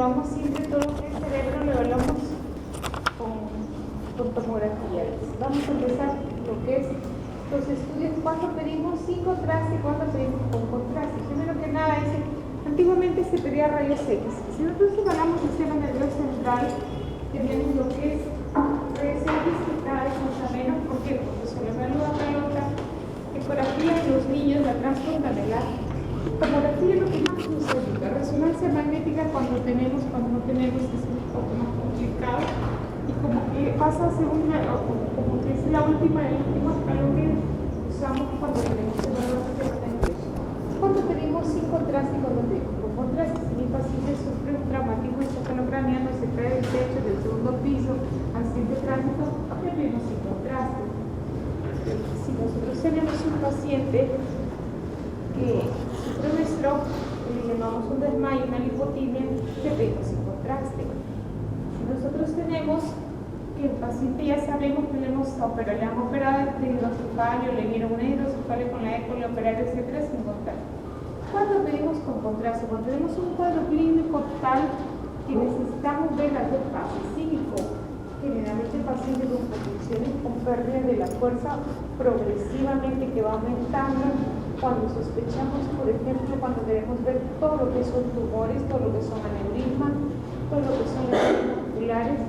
evaluamos siempre todo el cerebro, lo evaluamos con tomografía. Vamos a empezar lo que es los estudios, cuando pedimos sin contraste y cuando pedimos con contraste. Primero que nada, antiguamente se pedía rayos X. Si nosotros evaluamos el sistema nervioso central, tenemos lo que es rayos X que cada vez más o menos, ¿por qué? Porque se le evalúa la ecografía en los niños, la transfrontalar. Tomografía es lo que más nos ayuda. Resonancia magnética cuando no tenemos es un poco más complicado y como que pasa a segunda, como que es el último escalón que usamos cuando tenemos que evaluar el sistema nervioso. Cuando pedimos sin contraste y cuando pedimos con contraste, si mi paciente sufre un traumatismo encefalocraniano, se cae del techo del segundo piso, accidente de tránsito, le pedimos sin contraste. Si nosotros tenemos un paciente que sufre un stroke, le llamamos un desmayo, una lipotimia, le pedimos sin contraste. Si nosotros tenemos que el paciente ya sabemos que le han operado de hidrocefalia, le dieron una hidrocefalia con la eco, le operaron, etcétera, sin contraste. Cuando pedimos con contraste, cuando tenemos un cuadro clínico tal que necesitamos ver las dos fases, sin y con, generalmente pacientes con condiciones con pérdida de la fuerza progresivamente que va aumentando, cuando sospechamos, por ejemplo, cuando queremos ver todo lo que son tumores, todo lo que son aneurismas, todo lo que son lesiones musculares,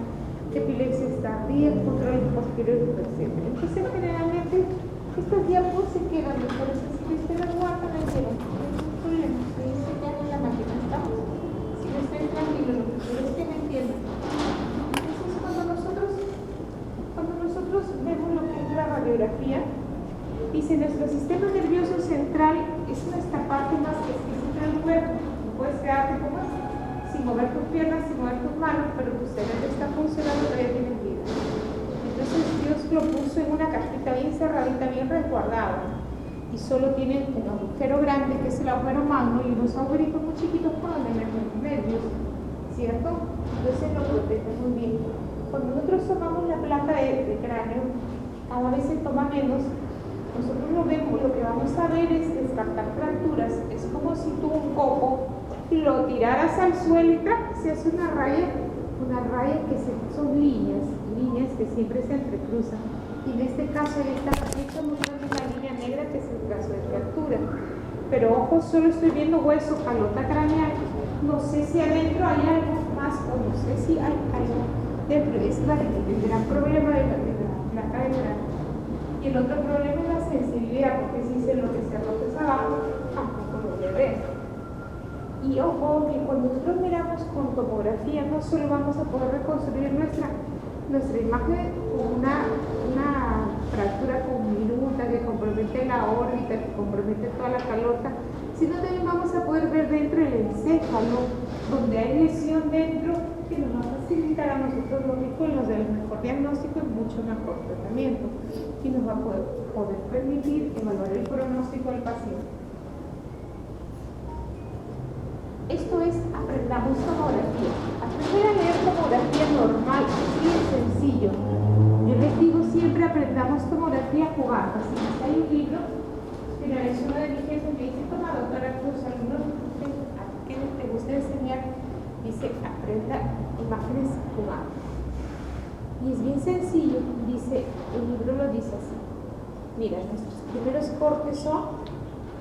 epilepsia tardía, control posterior, etc. Entonces, generalmente, estas diapos se quedan mejor, si usted las guarda, las lleva, no hay ningún problema, se quedan en la máquina, ¿estamos? Si no estén tranquilos, lo que quiero es que me entiendan. Entonces, cuando nosotros vemos lo que es la radiografía, dice, nuestro sistema nervioso central es nuestra parte más exquisita del cuerpo. No puedes quedarte como así, sin mover tus piernas, sin mover tus manos, pero tu cerebro está funcionando, todavía tiene vida. Entonces Dios lo puso en una cajita bien cerradita, bien resguardada, y solo tiene un agujero grande que es el agujero magno y unos agujeritos muy chiquitos por donde meten los nervios, ¿cierto? Entonces lo protege muy bien. Cuando nosotros tomamos la placa de cráneo, cada vez se toma menos. Nosotros lo vemos, lo que vamos a ver es descartar fracturas. Es como si tú un coco lo tiraras al suelo y ¡trac! Se hace una raya que son líneas que siempre se entrecruzan. Y en este caso, estamos viendo una línea negra que es el caso de fractura. Pero ojo, solo estoy viendo hueso, calota craneal. No sé si adentro hay algo más o no sé si hay algo dentro. Es el gran problema de la placa de cráneo. Y el otro problema es la sensibilidad, porque si se lo que se rotes abajo, tampoco lo voy a ver. Y ojo, que cuando nosotros miramos con tomografía, no solo vamos a poder reconstruir nuestra imagen con una fractura minuta que compromete la órbita, que compromete toda la calota, sino también vamos a poder ver dentro el encéfalo, donde hay lesión dentro, que nos va a facilitar a nosotros los médicos y nos da el mejor diagnóstico y mucho mejor tratamiento, y nos va a poder permitir evaluar el pronóstico del paciente. Esto es, aprendamos tomografía. Aprender a leer tomografía normal, así de sencillo. Yo les digo siempre, aprendamos tomografía jugando. Así que hay un libro, mira, es uno de mis jefes, me dice, toma doctora Cruz, alumnos, ¿a qué te gusta enseñar? Dice, aprenda imágenes jugando. Y es bien sencillo, dice, el libro lo dice así. Mira, nuestros primeros cortes son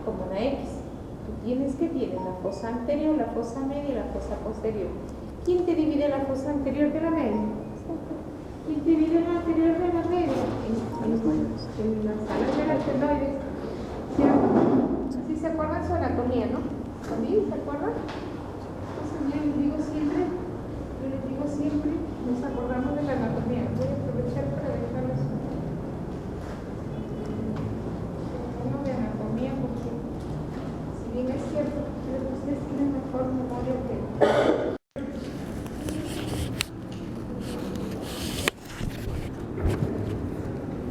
como una X. Tú tienes la fosa anterior, la fosa media y la fosa posterior. ¿Quién te divide la fosa anterior de la media? ¿Quién te divide la anterior de la media? En las salas de las tenoides, ¿cierto? Si se acuerdan su anatomía, ¿no? ¿Sí? ¿Se acuerdan? Entonces yo les digo siempre, nos acordamos de la anatomía. Voy a aprovechar para dejarles uno de anatomía porque si bien es cierto, creo que ustedes tienen mejor memoria que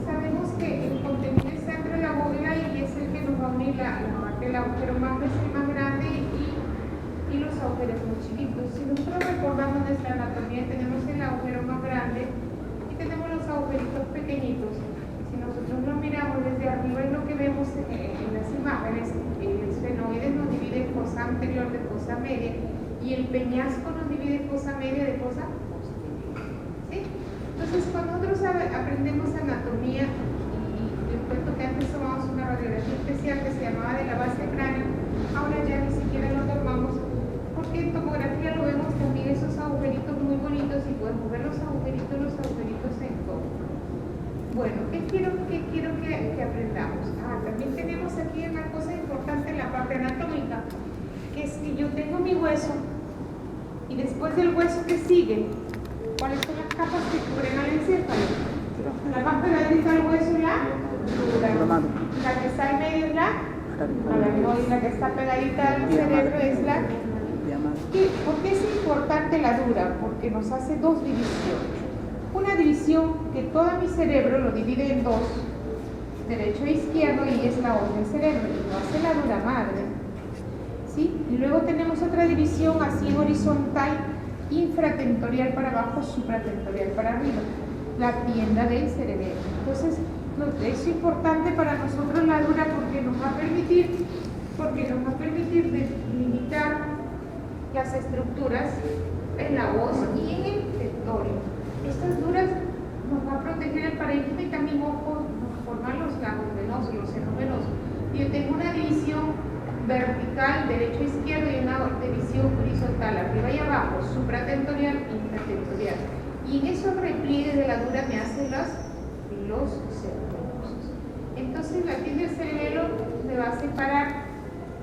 sabemos que el contenido está entre la bóveda y es el que nos va a unir la parte del agujero magno es el más grande y los agujeros muy chiquitos. Si nosotros recordamos nuestra anatomía, tenemos el agujero más grande y tenemos los agujeritos pequeñitos. Si nosotros lo miramos desde arriba, es lo que vemos en las imágenes. El esfenoide nos divide en fosa anterior de fosa media y el peñasco nos divide fosa media de fosa posterior. ¿Sí? Entonces, cuando nosotros aprendemos anatomía, y les cuento que antes tomamos una radiografía especial que se llamaba de la base del cráneo, ahora ya ni siquiera lo tomamos, porque en tomografía lo vemos también esos agujeritos muy bonitos y podemos ver los agujeritos en todo. Bueno, ¿qué quiero que aprendamos? También tenemos aquí una cosa importante en la parte anatómica, que es que yo tengo mi hueso y después del hueso que sigue, ¿cuáles son las capas que cubren al encéfalo? La más pegadita al hueso es la dura, la que está en medio es la y la que está pegadita al cerebro es la. ¿Por qué es importante la dura? Porque nos hace dos divisiones. Una división que todo mi cerebro lo divide en dos, derecho e izquierdo, y es la otra del cerebro, y lo hace la dura madre. ¿Sí? Y luego tenemos otra división así horizontal, infratentorial para abajo, supratentorial para arriba, la tienda del cerebelo. Entonces, es importante para nosotros la dura porque nos va a permitir delimitar las estructuras en la voz y en el territorio. Estas duras nos va a proteger el parénquima y también ojo, nos forman los ganglios venosos, los senos venosos. Yo tengo una división vertical, derecho e izquierdo, y una división horizontal, arriba y abajo, supratentorial e infratentorial. Y en esos repliegues de la dura me hacen los cerebrosos. Entonces la tienda del cerebelo me va a separar,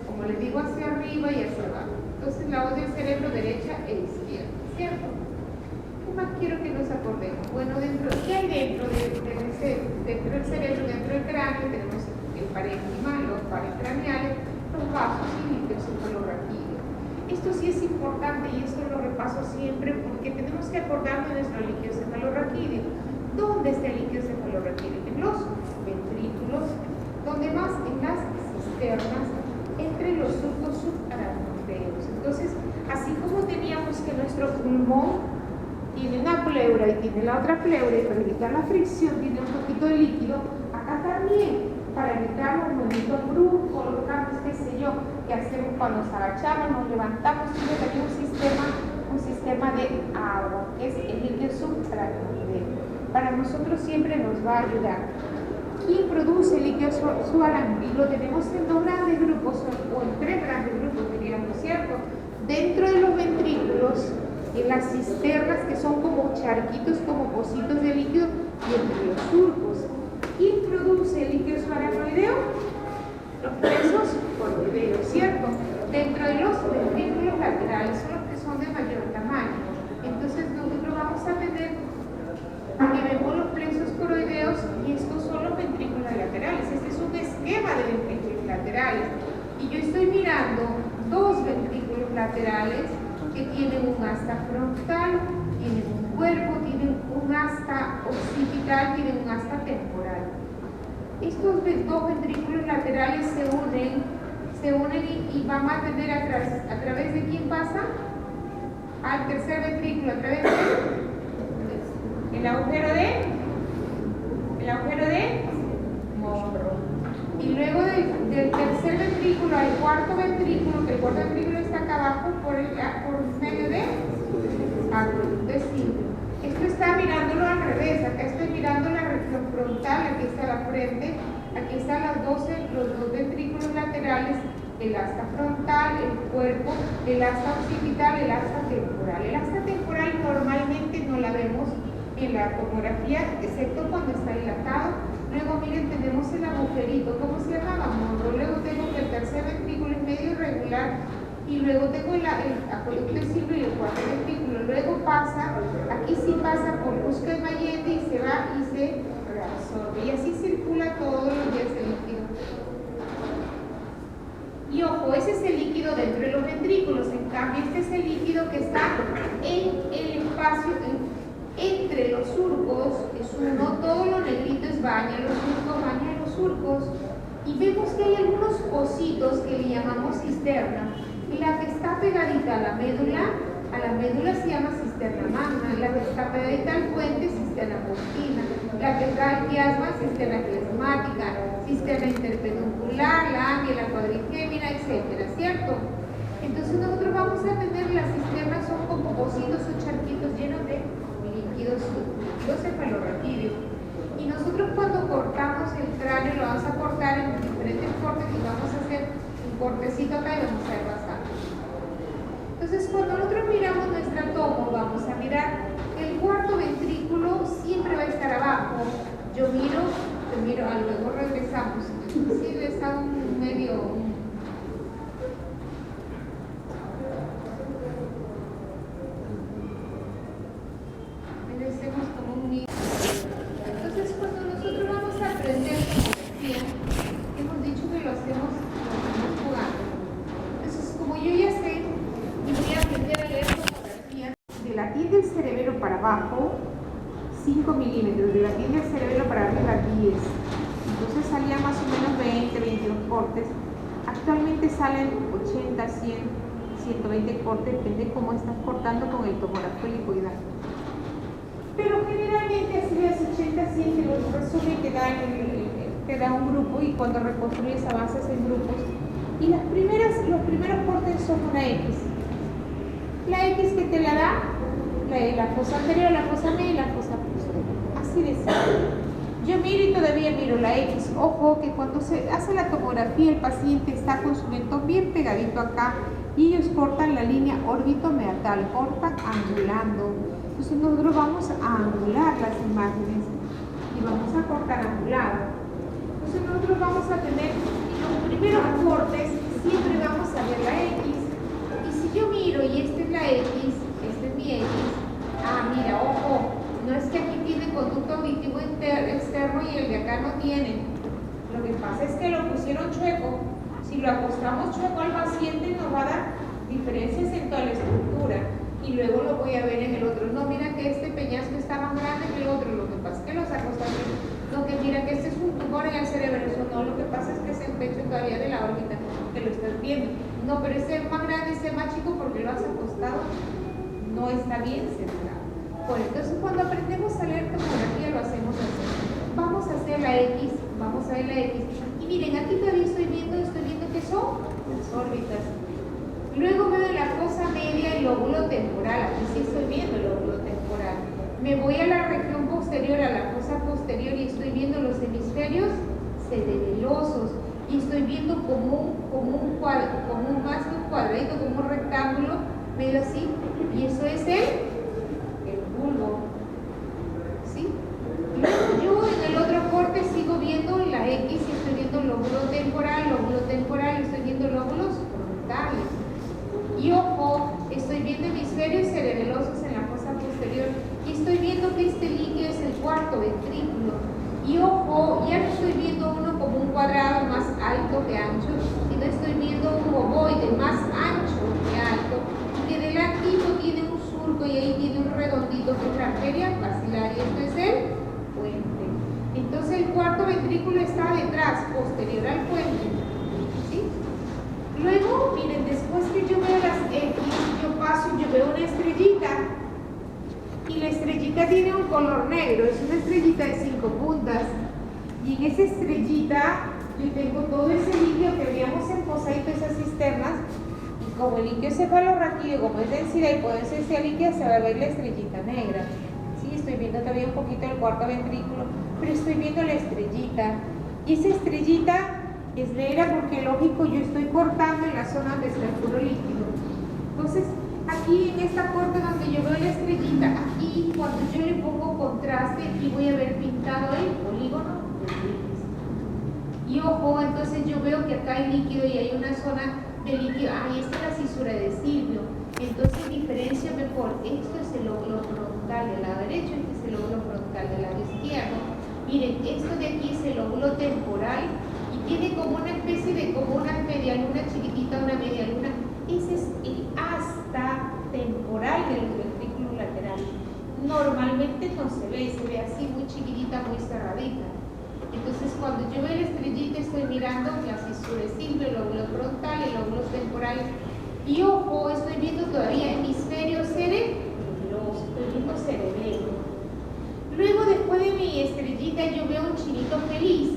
como les digo, hacia arriba y hacia abajo. Entonces la voz del cerebro derecha e izquierda, ¿cierto? ¿Qué más quiero que nos acordemos? Bueno, ¿qué hay dentro del cerebro, dentro del cráneo? Tenemos el parénquima, los paracraneales, los vasos y el líquido cefalorraquídeo. Esto sí es importante y esto lo repaso siempre porque tenemos que acordarnos de nuestro líquido cefalorraquídeo. ¿Dónde está el líquido cefalorraquídeo? En los ventrículos, donde más en las cisternas, entre los surcos subaracnoideos. Entonces, así como teníamos que nuestro pulmón tiene una pleura y tiene la otra pleura, y para evitar la fricción tiene un poquito de líquido, acá también, para evitar los movimientos bruscos, los cambios, qué sé yo, que hacemos cuando nos agachamos, nos levantamos, siempre tenemos un sistema de agua, que es el líquido subaracnoideo. Para nosotros siempre nos va a ayudar. ¿Quién produce el líquido subaracnoideo? Lo tenemos en dos grandes grupos, o en tres grandes grupos, diríamos, ¿cierto? Dentro de los ventrículos, en las cisternas, que son como charquitos, como pocitos de líquido, y entre los surcos. ¿Quién produce el líquido subaracnoideo? Los presos coroideos, ¿cierto? Dentro de los ventrículos laterales, son los que son de mayor tamaño. Entonces nosotros vamos a tener que vemos los plexos coroideos, y estos son los ventrículos laterales. Este es un esquema de ventrículos laterales. Y yo estoy mirando dos ventrículos laterales que tienen un asta frontal, tienen un cuerpo, tienen un asta occipital, tienen un asta temporal. Estos dos ventrículos laterales se unen y van a tener a través de quién pasa al tercer ventrículo, a través de el agujero de Monro. Y luego del tercer ventrículo al cuarto ventrículo, que el cuarto ventrículo está acá abajo por medio de acueducto de Silvio. Esto está mirándolo al revés. Acá estoy mirando la región frontal, aquí está la frente, aquí están los dos ventrículos laterales, el asta frontal, el cuerpo, el asta occipital, el asta temporal. El asta temporal normalmente no la vemos en la tomografía, excepto cuando está dilatado. Luego, miren, tenemos el agujerito, ¿cómo se llama? Monro. Luego tengo que el tercer ventrículo es medio irregular, y luego tengo el acueducto de Silvio y el cuarto ventrículo. Luego pasa, aquí sí pasa por Busca de Mayende y se va y se reabsorbe. Y así circula todos los días el líquido. Y ojo, ese es el líquido dentro de los ventrículos. En cambio, este es el líquido que está en el espacio entre los surcos. Es uno, todo lo negrito es baña los surcos. Y vemos que hay algunos pocitos que le llamamos cisterna. Y la que está pegadita a la médula se llama cisterna magna. La que está pegadita al puente, cisterna postina. La que está al quiasma, cisterna quiasmática. Cisterna interpeduncular, la anglia, la cuadrigémina, etcétera, ¿cierto? Entonces nosotros vamos a tener las cisternas son como pocitos o charquitos llenos de líquidos cefalorraquídeo. Y nosotros cuando cortamos el cráneo lo vamos a cortar en diferentes cortes y vamos a hacer un cortecito acá y vamos a ver bastante. Entonces cuando nosotros miramos nuestra tomo, vamos a mirar que el cuarto ventrículo siempre va a estar abajo. Yo miro, luego regresamos. Sí, está un medio... Entonces cuando nosotros vamos a aprender tomografía, hemos dicho que lo hacemos jugando. Entonces como yo ya sé y voy a aprender a leer tomografía, de la piel del cerebelo para abajo 5 milímetros, de la piel del cerebelo para arriba 10. Entonces salían más o menos 20, 22 cortes. Actualmente salen 80, 100, 120 cortes, depende de cómo estás cortando con el tomógrafo helicoidal. Pero generalmente así de 80, 100 te los resume y te da un grupo, y cuando reconstruyes avanzas en grupos. Y los primeros cortes son una X. La X que te la da la fosa anterior, la fosa media y la fosa posterior. Así de simple. Yo miro y todavía miro la X. Ojo que cuando se hace la tomografía el paciente está con su mentón bien pegadito acá y ellos cortan la línea órbito-meatal, cortan angulando. Entonces nosotros vamos a angular las imágenes y vamos a cortar angulado. Entonces nosotros vamos a tener en los primeros cortes, siempre vamos a ver la X. Y si yo miro y esta es la X, este es mi X, mira, ojo, no es que aquí tiene conducto auditivo externo y el de acá no tiene. Lo que pasa es que lo pusieron chueco. Si lo acostamos chueco al paciente nos va a dar diferencias en toda la estructura. Y luego lo voy a ver en el otro. No, mira que este peñasco está más grande que el otro. Lo que pasa es que los acostamos. No, que mira que este es un tumor en el cerebro. Eso no, lo que pasa es que es el pecho todavía de la órbita, que lo estás viendo. No, pero este es más grande, este es más chico porque lo has acostado. No está bien centrado. Bueno, entonces cuando aprendemos a leer tomografía lo hacemos así. Vamos a hacer la X, vamos a ver la X. Y miren, aquí todavía estoy viendo que son las órbitas. Luego veo la fosa media y lóbulo temporal. Aquí sí estoy viendo el lóbulo temporal. Me voy a la región posterior, a la fosa posterior, y estoy viendo los hemisferios cerebelosos. Y estoy viendo como más que un cuadradito, como un rectángulo, medio así. Y eso es el bulbo. ¿Sí? Luego yo en el otro corte sigo viendo la X y estoy viendo lóbulo temporal, y estoy viendo lóbulos frontales. Y ojo, estoy viendo hemisferios cerebelosos en la fosa posterior y estoy viendo que este líquido es el cuarto ventrículo. Y ojo, ya no estoy viendo uno como un cuadrado más alto que ancho, sino estoy viendo un ovoide más ancho que alto, que de latito tiene un surco y ahí tiene un redondito que es la arteria basilar, y esto es el puente. Entonces el cuarto ventrículo está detrás, posterior al puente. ¿Sí? Luego, miren, después que yo veo las X, yo paso y yo veo una estrellita. Y la estrellita tiene un color negro, es una estrellita de 5 puntas. Y en esa estrellita yo tengo todo ese líquido que habíamos emposado, esas cisternas. Y como el líquido cefalorraquídeo, como es densidad y potencia líquida, se va a ver la estrellita negra. Sí, estoy viendo todavía un poquito el cuarto ventrículo, pero estoy viendo la estrellita. Y esa estrellita es negra porque, lógico, yo estoy cortando en la zona donde está el puro líquido. Entonces, aquí en esta corte donde yo veo la estrellita, aquí cuando yo le pongo contraste, aquí voy a ver pintado el polígono de Willis. Y ojo, entonces yo veo que acá hay líquido y hay una zona de líquido. Esta es la cisura de Silvio. Entonces diferencio mejor. Esto es el lóbulo frontal del lado derecho, este es el lóbulo frontal del lado izquierdo. Miren, esto de aquí es el lóbulo temporal y tiene como una especie de, como una media luna chiquitita, una media luna. Ese es el asta temporal del ventrículo lateral. Normalmente no se ve así muy chiquitita, muy cerradita. Entonces cuando yo veo la estrellita estoy mirando la cisura de Silvio, el lóbulo frontal, el lóbulo temporal. Y ojo, estoy viendo todavía hemisferio cerebeloso, estoy viendo cerebelo. Luego, después de mi estrellita, yo veo un chinito feliz.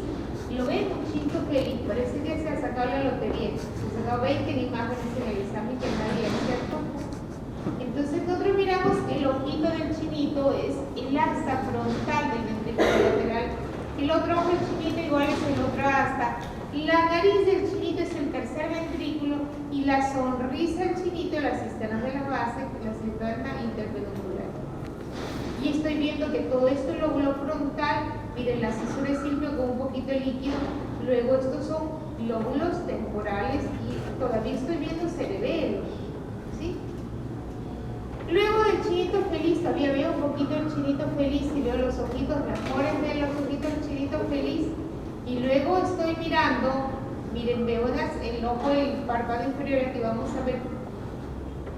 ¿Lo ven? Un chinito feliz. Parece que se ha sacado la lotería. Se ha sacado 20 imágenes en el examen que nadie, ¿cierto? el asta frontal del ventrículo lateral. El otro ojo del chinito igual es el otro asta. La nariz del chinito es el tercer ventrículo y la sonrisa del chinito, la cisterna de la base, la cisterna interpeduncular. Y estoy viendo que todo esto es lóbulo frontal. Miren, la cisura es simple con un poquito de líquido. Luego estos son lóbulos temporales y todavía estoy viendo cerebelos, ¿sí? Luego del chinito feliz, todavía veo un poquito del chinito feliz y veo los ojitos, mejores de los ojitos del chinito feliz. Y luego estoy mirando, miren, veo el ojo del párpado inferior, aquí vamos a ver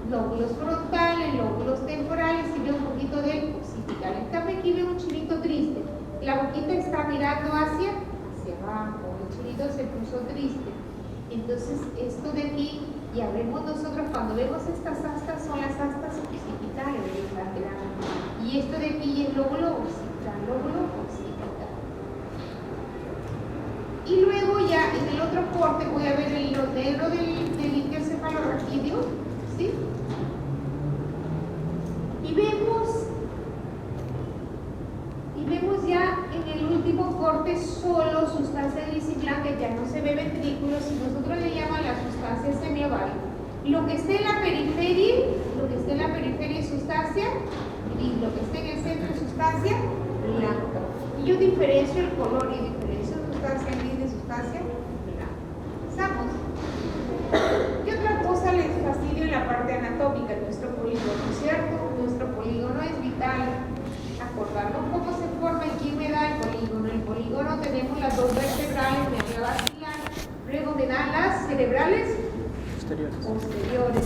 lóbulos frontales, lóbulos temporales y veo un poquito del occipital. En cambio aquí veo un chinito triste, la boquita está mirando hacia abajo, el chinito se puso triste. Entonces esto de aquí, ya vemos nosotros cuando vemos estas astas, son las astas occipitales del lateral. Y esto de aquí es lóbulo occipital, lóbulo occipital. Y luego ya en el otro corte voy a ver el negro del ictiocefalorraquídeo, ¿sí? Y vemos ya en el último corte solo sustancia grisiblanca, ya no se ve ventrículos, y nosotros le llamamos la sustancia semioval. Lo que esté en la periferia, es sustancia gris, lo que esté en el centro es sustancia blanca. Y yo diferencio el color y diferencio sustancia gris de sustancia blanca. ¿Estamos? ¿Qué otra cosa les fastidio en la parte anatómica? Nuestro polígono, ¿cierto? Nuestro polígono es vital. Acordarnos cómo se forma y quién me da el polígono. El polígono tenemos las dos vertebrales, media basilar, luego me dan las cerebrales posteriores.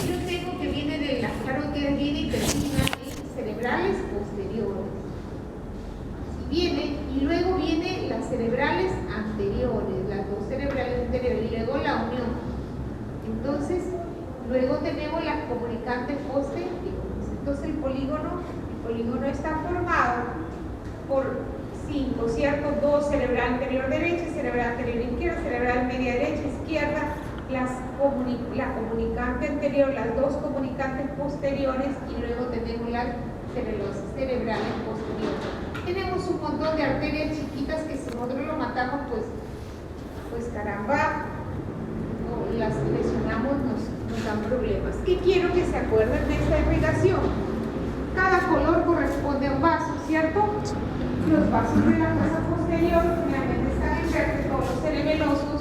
Yo tengo que viene de las carótidas, viene y termina en cerebrales posteriores. Viene y luego vienen las cerebrales anteriores, las dos cerebrales anteriores y luego la unión. Entonces, luego tenemos las comunicantes posteriores. Entonces el polígono está formado por 5, ¿cierto? 2 cerebral anterior derecha, cerebral anterior izquierda, cerebral media derecha, izquierda, la comunicante anterior, las dos comunicantes posteriores y luego tenemos las cerebrales posteriores. Tenemos un montón de arterias chiquitas que si nosotros lo matamos, pues caramba, o las lesionamos, nos dan problemas. ¿Qué quiero que se acuerden de esta irrigación? Cada color corresponde a un vaso, ¿cierto? Los vasos de la fosa posterior generalmente están en verde, todos los cerebelosos,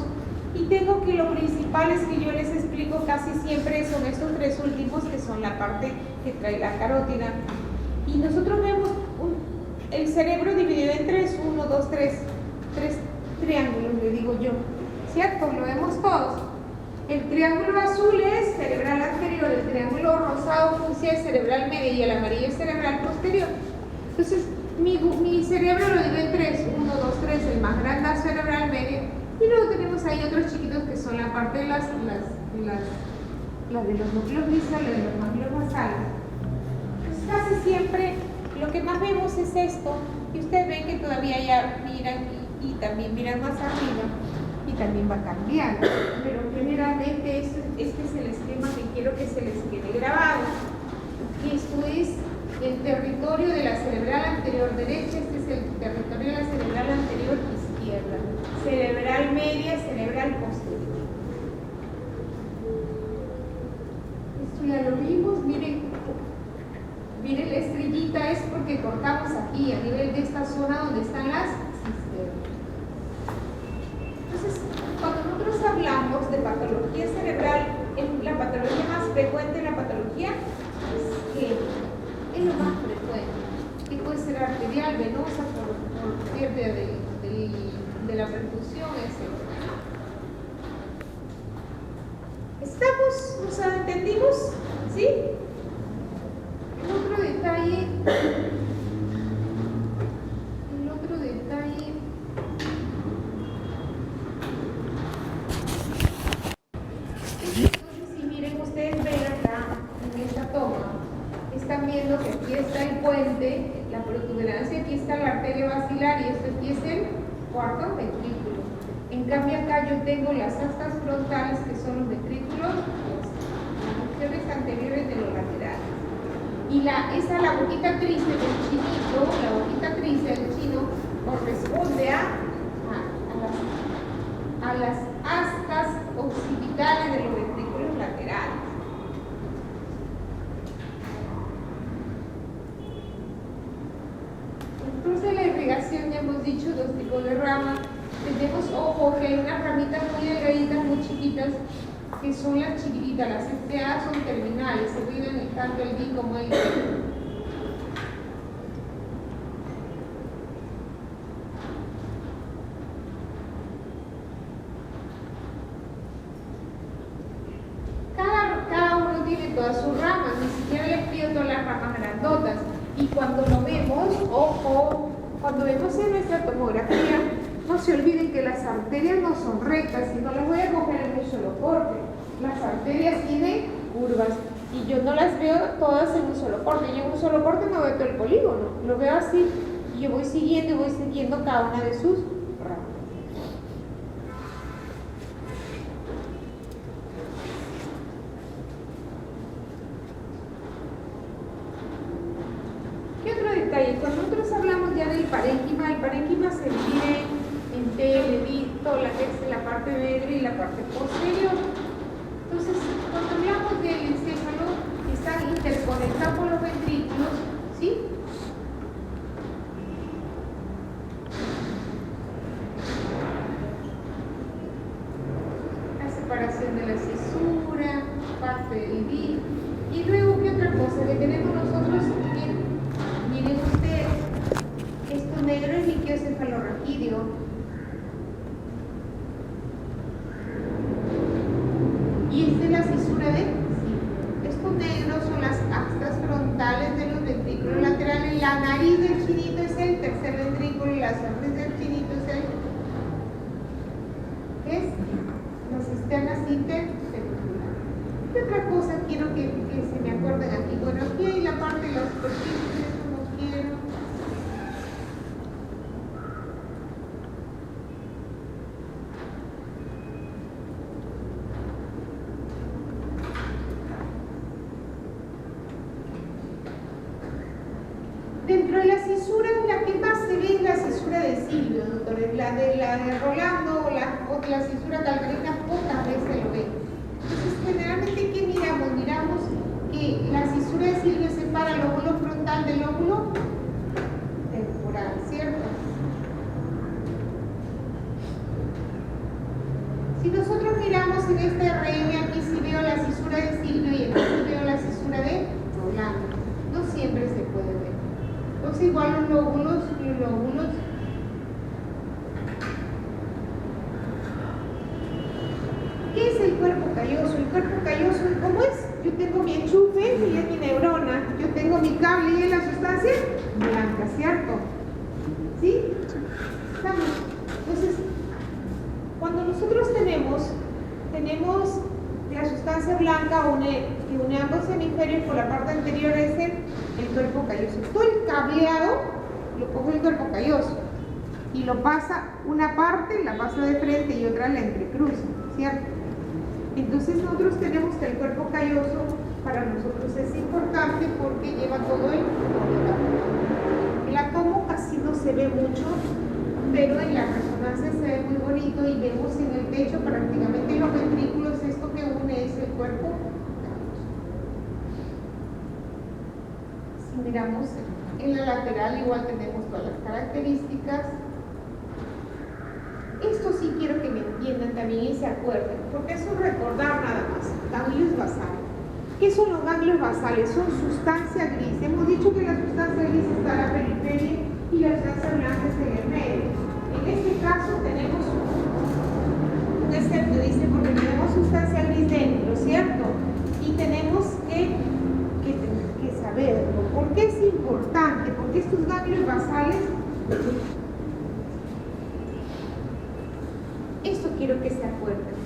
y tengo que lo principal es que yo les explico casi siempre son estos tres últimos, que son la parte que trae la carótida. Y nosotros vemos el cerebro dividido en tres triángulos, le digo yo, ¿cierto? Lo vemos todos. El triángulo azul es cerebral anterior, el triángulo rosado funcia es cerebral media y el amarillo es cerebral posterior. Entonces, mi cerebro lo divido en tres, 1, 2, 3, el más grande es cerebral media, y luego tenemos ahí otros chiquitos que son la parte de las de los núcleos grises, de los núcleos basales. Pues casi siempre lo que más vemos es esto, y ustedes ven que todavía ya miran y también miran más arriba. Y también va cambiando, pero generalmente este es el esquema que quiero que se les quede grabado. Y esto es el territorio de la cerebral anterior derecha, este es el territorio de la cerebral anterior izquierda, cerebral media, cerebral posterior. Esto ya lo vimos, miren la estrellita es porque cortamos aquí a nivel de esta zona donde están las cisternas. Entonces, cuando nosotros hablamos de patología cerebral, la patología más frecuente en la patología es lo más frecuente, que puede ser arterial, venosa, por pérdida de la perfusión, etc. ¿Estamos? ¿Nos entendimos? ¿Sí? El otro detalle están viendo que aquí está el puente, la protuberancia, aquí está la arteria basilar y esto aquí es el cuarto ventrículo. En cambio acá yo tengo las astas frontales que son los ventrículos, las regiones anteriores de los laterales. Y la boquita triste del chinito, la boquita triste del chino, corresponde a las astas occipitales de los ventrículos laterales. Entonces la irrigación, ya hemos dicho, dos tipos de ramas. Tenemos, ojo, que hay unas ramitas muy delgaditas, muy chiquitas, que son las chiquititas. Las FTA son terminales, se cuidan tanto el D como el D. Cada uno tiene todas sus ramas, ni siquiera les pido todas las ramas grandotas. Y cuando lo vemos, ojo, cuando vemos en nuestra tomografía, no se olviden que las arterias no son rectas, y no las voy a coger en un solo corte. Las arterias tienen curvas y yo no las veo todas en un solo corte. Yo en un solo corte no veo todo el polígono, lo veo así y yo voy siguiendo cada una de sus ramas. ¿Qué otro detalle? Cuando nosotros hablamos ya del parénquima, el parénquima se divide en televito, la que es la parte media y la parte posterior. Entonces, cuando hablamos del encéfalo, está interconectado con los ventrículos, ¿sí? La separación de la cesura, parte del vid. Y luego, ¿qué otra cosa que tenemos nosotros? Miren ustedes, esto negro es líquido cefalorraquídeo. Y esta es la cisura de cilio. Estos negros son las astas frontales de los ventrículos laterales. La nariz del chinito es el tercer ventrículo y la sonrisa del chinito es el ¿qué es? Las cisternas interventriculares. ¿Qué otra cosa quiero que se me acuerden aquí? Bueno, aquí hay la parte de los superficies, eso no quiero. Dentro de las cisuras, la que más se ve es la cisura de Silvio, doctores. La de Rolando o la cisura calcarina pocas veces lo ven. Entonces, generalmente, ¿qué miramos? Miramos que la cisura de Silvio separa el lóbulo frontal del lóbulo temporal, ¿cierto? Si nosotros miramos en este RM, aquí sí veo la cisura de Silvio y aquí sí veo la cisura de Rolando. No siempre se puede ver. Entonces igual los lóbulos. ¿Qué es el cuerpo calloso? El cuerpo calloso, ¿cómo es? Yo tengo mi enchufe y es mi neurona. Yo tengo mi cable y es la sustancia blanca, ¿cierto? ¿Sí? ¿Estamos? Entonces, cuando nosotros tenemos la sustancia blanca que une ambos hemisferios por la parte anterior es el cuerpo calloso. Todo el cableado lo coge el cuerpo calloso y lo pasa una parte, la pasa de frente y otra la entrecruza, ¿cierto? Entonces nosotros tenemos que el cuerpo calloso para nosotros es importante porque lleva todo el átomo casi no se ve mucho, pero en la resonancia se ve muy bonito y vemos en el pecho prácticamente los ventrículos, esto que une es el cuerpo calloso. Si miramos en la lateral igual tenemos todas las características. Esto sí quiero que me entiendan también y se acuerden, porque eso es recordar nada más. Ganglios basales. ¿Qué son los ganglios basales? Son sustancia gris. Hemos dicho que la sustancia gris está en la periferia y la sustancia blanca es en el medio. En este caso tenemos un excepto, dice, porque tenemos sustancia gris dentro, ¿cierto? Y tenemos que saberlo. ¿Por qué es importante? Porque estos ganglios basales, esto quiero que se acuerden.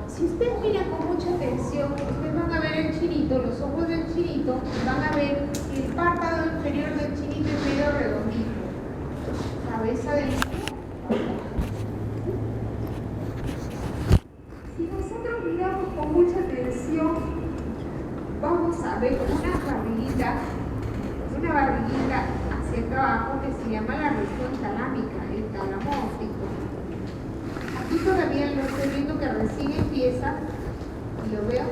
Si ustedes miran con mucha atención, ustedes van a ver el chinito, los ojos del chinito, van a ver que el párpado inferior del chinito es medio redondito. Cabeza del chinito. Si nosotros miramos con mucha atención, vamos a ver una cavidad barriguita hacia acá abajo que se llama la región talámica, el tálamo óptico. Aquí todavía lo estoy viendo que recién empieza y lo veo.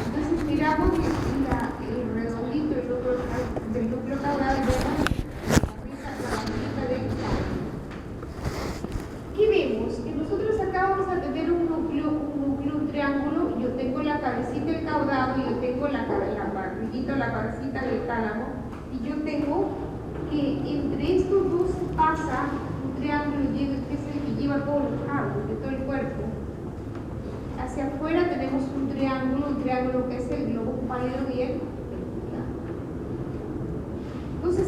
Entonces miramos el redondito del núcleo caudal, vemos la barriguita del tálamo. ¿Qué vemos? Que nosotros acá vamos a tener un núcleo, un triángulo. Yo tengo la cabecita, el caudado, yo tengo la barriguita, la cabecita del tálamo, y yo tengo que entre estos dos pasa un triángulo que es el que lleva todos los cabos de todo el cuerpo. Hacia afuera tenemos un triángulo que es el globo pálido y el reticular. Entonces,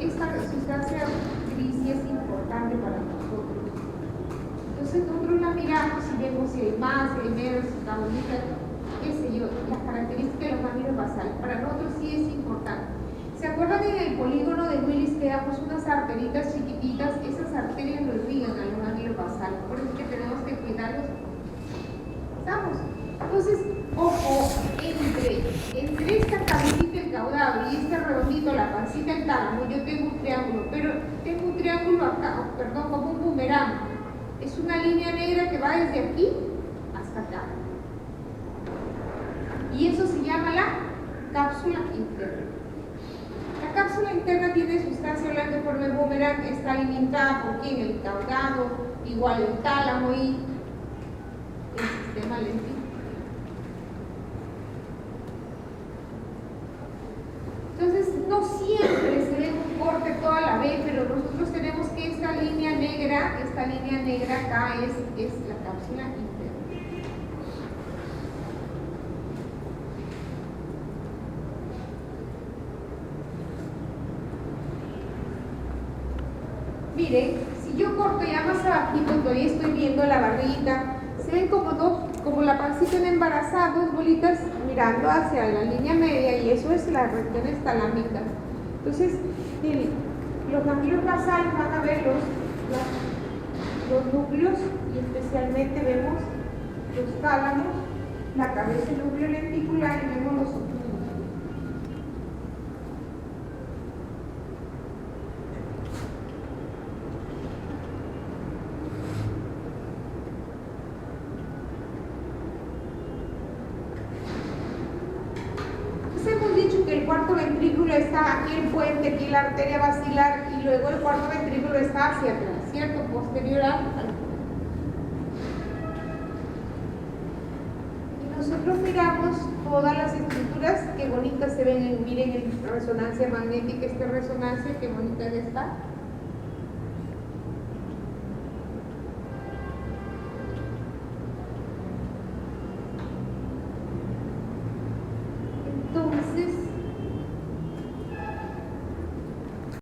esta sustancia gris es importante para nosotros. Entonces nosotros la miramos y vemos si hay más, si hay menos, si está bonita, qué sé yo, las características de los ganglios basales. Para nosotros sí es importante. ¿Se acuerdan en el polígono de Willis que damos unas arteritas chiquititas? Esas arterias lo irrigan a los ganglios basales, por eso es que tenemos que cuidarlos. ¿Estamos? Entonces, ojo, entre esta cabecita, el caudado, y este redondito, la pancita, el tálamo, yo tengo un triángulo, pero tengo un triángulo acá, perdón, como un boomerang. Es una línea negra que va desde aquí hasta acá. Y eso se llama la cápsula interna. La cápsula interna tiene sustancia blanca en forma de boomerang, está alimentada por quién, el caudado, igual el tálamo y el sistema lentículo. Entonces, no siempre se ve un corte toda la vez, pero nosotros tenemos que esta línea negra acá es la cápsula interna. Miren, si yo corto ya más abajito, todavía estoy viendo la barriguita, se ven como la pancita en embarazada, dos bolitas mirando hacia la línea media, y eso es la región talámica. Entonces, los ganglios basales van a ver los núcleos, y especialmente vemos los tálamos, la cabeza, el núcleo lenticular, y vemos los otros. El cuarto ventrículo está aquí, el puente, aquí la arteria basilar, y luego el cuarto ventrículo está hacia atrás, ¿cierto? Posterior al puente. Y nosotros miramos todas las estructuras, qué bonitas se ven, miren en resonancia magnética, esta resonancia, qué bonita está.